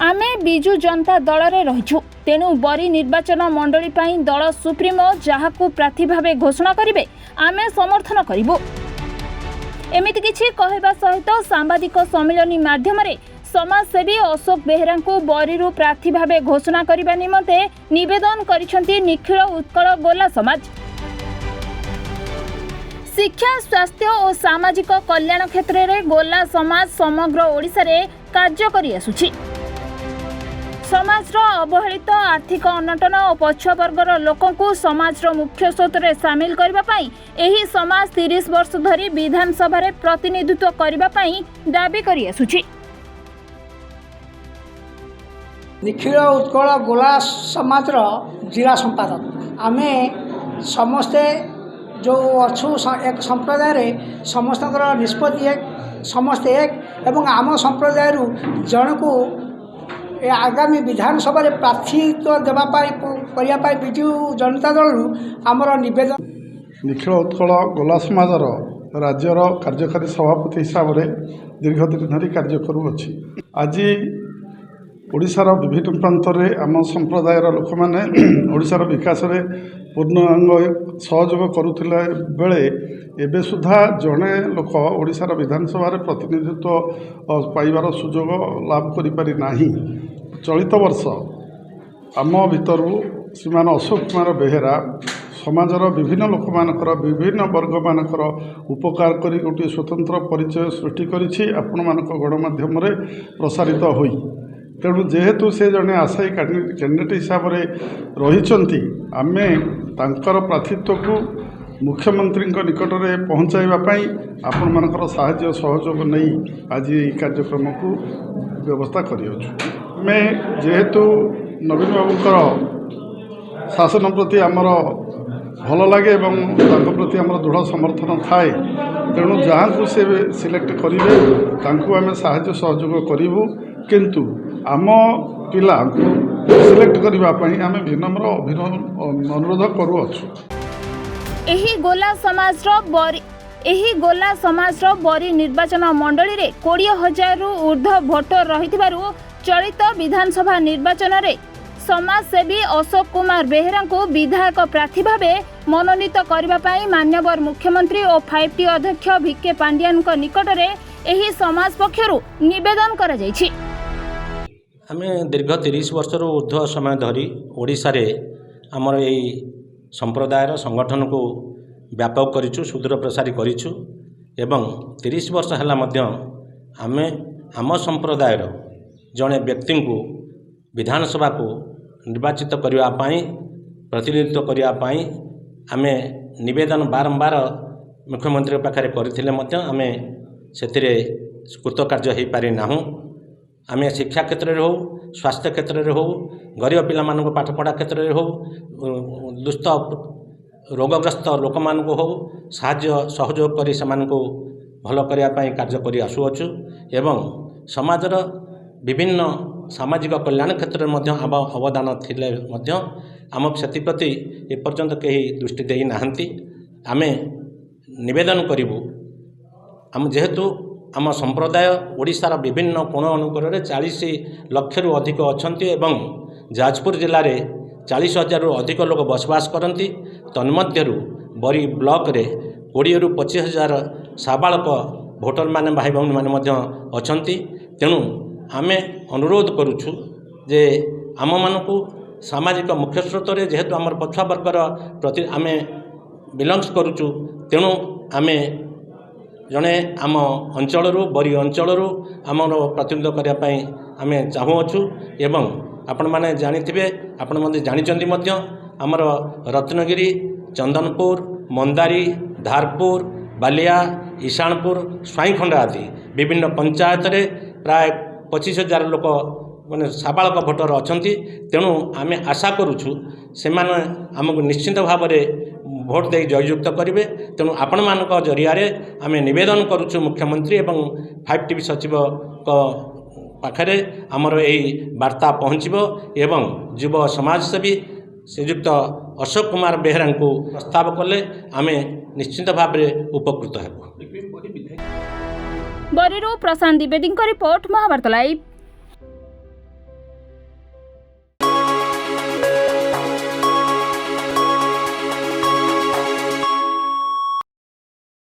आमे बिजु जनता दल रे रहिछु तेणु बरी निर्वाचन मंडली पाई दल सुप्रीमो जहाकू प्रार्थी भावे घोषणा करिवे आमे समर्थन करिवो। एमिति किछि कहबा सहित सांबादिक सम्मेलन माध्यम रे समाजसेवी अशोक बेहेरा को बरीरु प्रार्थी भावे घोषणा करने निमंते निवेदन करिसेंती निखिल उत्कल गोला समाज। शिक्षा स्वास्थ्य और सामाजिक कल्याण क्षेत्र में गोला समाज समग्र ओडिशा रे कार्य करि आसुछि। समाज अवहेलित आर्थिक अनटन और पछवर्गर लोकंकु समाज मुख्य स्रोत में सामिल करबा पई एही समाज 30 वर्ष धरी विधानसभा रे प्रतिनिधित्व करबा पई दाबी करि आसुछि। निखिल उत्कल गोला समाज जिला संपादक आमे समस्ते जो अच्छु एक संप्रदाय रे समस्त निष्पत्ति एक समस्ते एक एवं आम संप्रदाय जन को आगामी विधानसभा रे प्रार्थीत्व देवाई विजु जनता दल आमर निवेदन। निखिल उत्कल गोला समाज राज्यर कार्यकारी सभापति हिसाब से दीर्घ दिन धरी कार्य करुअछि। आज ओडिशार विभिन्न प्रांत में आम संप्रदायर लोक मैंने ओडिशार विकास में पूर्णांग सहयोग करुथिला बेले एबे सुधा जड़े लोक ओडिशार विधानसभा प्रतिनिधित्व पाइबार सुजोग लाभ करि पारि नाही। चलित वर्ष आम भितर श्रीमान अशोक कुमार बेहेरा समाजर विभिन्न लोक मानकर विभिन्न वर्ग मानकर उपकार करी गोटे स्वतंत्र परिचय सृष्टि करिछि आपण मानक गणमाध्यम रे प्रसारित होई। तेणु जेहेतु से जड़े आशायी कैंडिडेट हिसाब से रही आमे तांकर प्रार्थीत्व को मुख्यमंत्री निकट में पहुँचाइवाई आपण मानकर साहाय्य सहयोग नहीं आज ये कार्यक्रम को व्यवस्था करियछु। मैं जेहेतु नवीन बाबूकर शासन प्रति आमर भल लगे और तांको प्रति आमर दृढ़ समर्थन थाए तेणु जहाँ को से सिलेक्ट करेंगे तांको आमे साहाय्य सहयोग करूँ किंतु आम पिला सिलेक्ट करने आम विनम्र अनुरोध करुअछु। एही गोला समाज बरी निर्वाचन मंडली रे 20,000 रु ऊर्ध्व भोटर रहिथिबारु चलित विधानसभा निर्वाचन रे समाजसेवी अशोक कुमार बेहेरा को विधायक प्रार्थी भावे मनोनीत करबा पई माननीय मुख्यमंत्री और 5T अध्यक्ष भिके पांडियान को निकट रे एही समाज पक्षरु निवेदन करा जायछि। आमे दीर्घ 30 वर्ष ऊर्ध्व समय धरी ओडिशा रे हमर एई संप्रदायर संगठन को व्यापक करिछु सुदूर प्रसारी करिछु एवं 30 वर्ष हला मध्य आमे आम संप्रदायर जड़े व्यक्ति को विधानसभा को निर्वाचित करने प्रतिनिधित्व करने आमे निवेदन बारंबार मुख्यमंत्री पाखे करते आमे से कृतकार्य हो पारि नाहु। आमे शिक्षा क्षेत्र में हो स्वास्थ्य क्षेत्र में हो गरीब पिला मानक पाठपढ़ा क्षेत्र में हो दुष्ट रोगग्रस्त लोक मान हो साहाय्य सहयोग कर भल करने कार्य कर आसुअछु एवं समाजर विभिन्न सामाजिक कल्याण क्षेत्र में अवदान थिले आम से प्रति एपर्यंत कहीं दृष्टि दे नाहंती। आमे निवेदन करिवु आम जेहेतु आम संप्रदाय ओडिशार विभिन्न कोण अनुकूल 40 लाख रु अधिक अछंती एवं जाजपुर जिले में 40,000 रु अधिक लोग बसवास करती। तन्मध्यरु बरी ब्लॉक रे 20 रु 25,000 साबालक भोटर माने भाई भौणी माने मध्य अछंती। तेणु आमे अनुरोध करुछु जे आम मानकु सामाजिक मुख्य स्रोत रे जेहेतु आमर पछुआ वर्गर प्रति आमे बिलंग्स करुछु तेणु आमे जड़े आम अंचल बरी अंचल आमर प्रतिनिधित्व करने आम चाहूँछु एवं आपण मैंने जानी आपण मैंने जानते आमर रत्नगिरी चंदनपुर मंदारी धारपुर बालिया ईशानपुर स्वाईखंड आदि विभिन्न पंचायत रे प्राय 25,000 लोक माने साबालक भोटर अछंती। तेणु आमे आशा करुछु से आमको निश्चित भाव में भोट दे जययुक्त करेंगे। तेणु आपण मान जरिया आम निवेदन करुछु मुख्यमंत्री एवं 5T सचिव पाखरे आमर यही वार्ता पहुँचब एवं युव समाजसेवी श्रीयुक्त अशोक कुमार बेहेरा को प्रस्ताव कले आमे निश्चित भाव में उपकृत हेबु। बरीरू प्रशांत द्विवेदी रिपोर्ट महाभारत लाइव।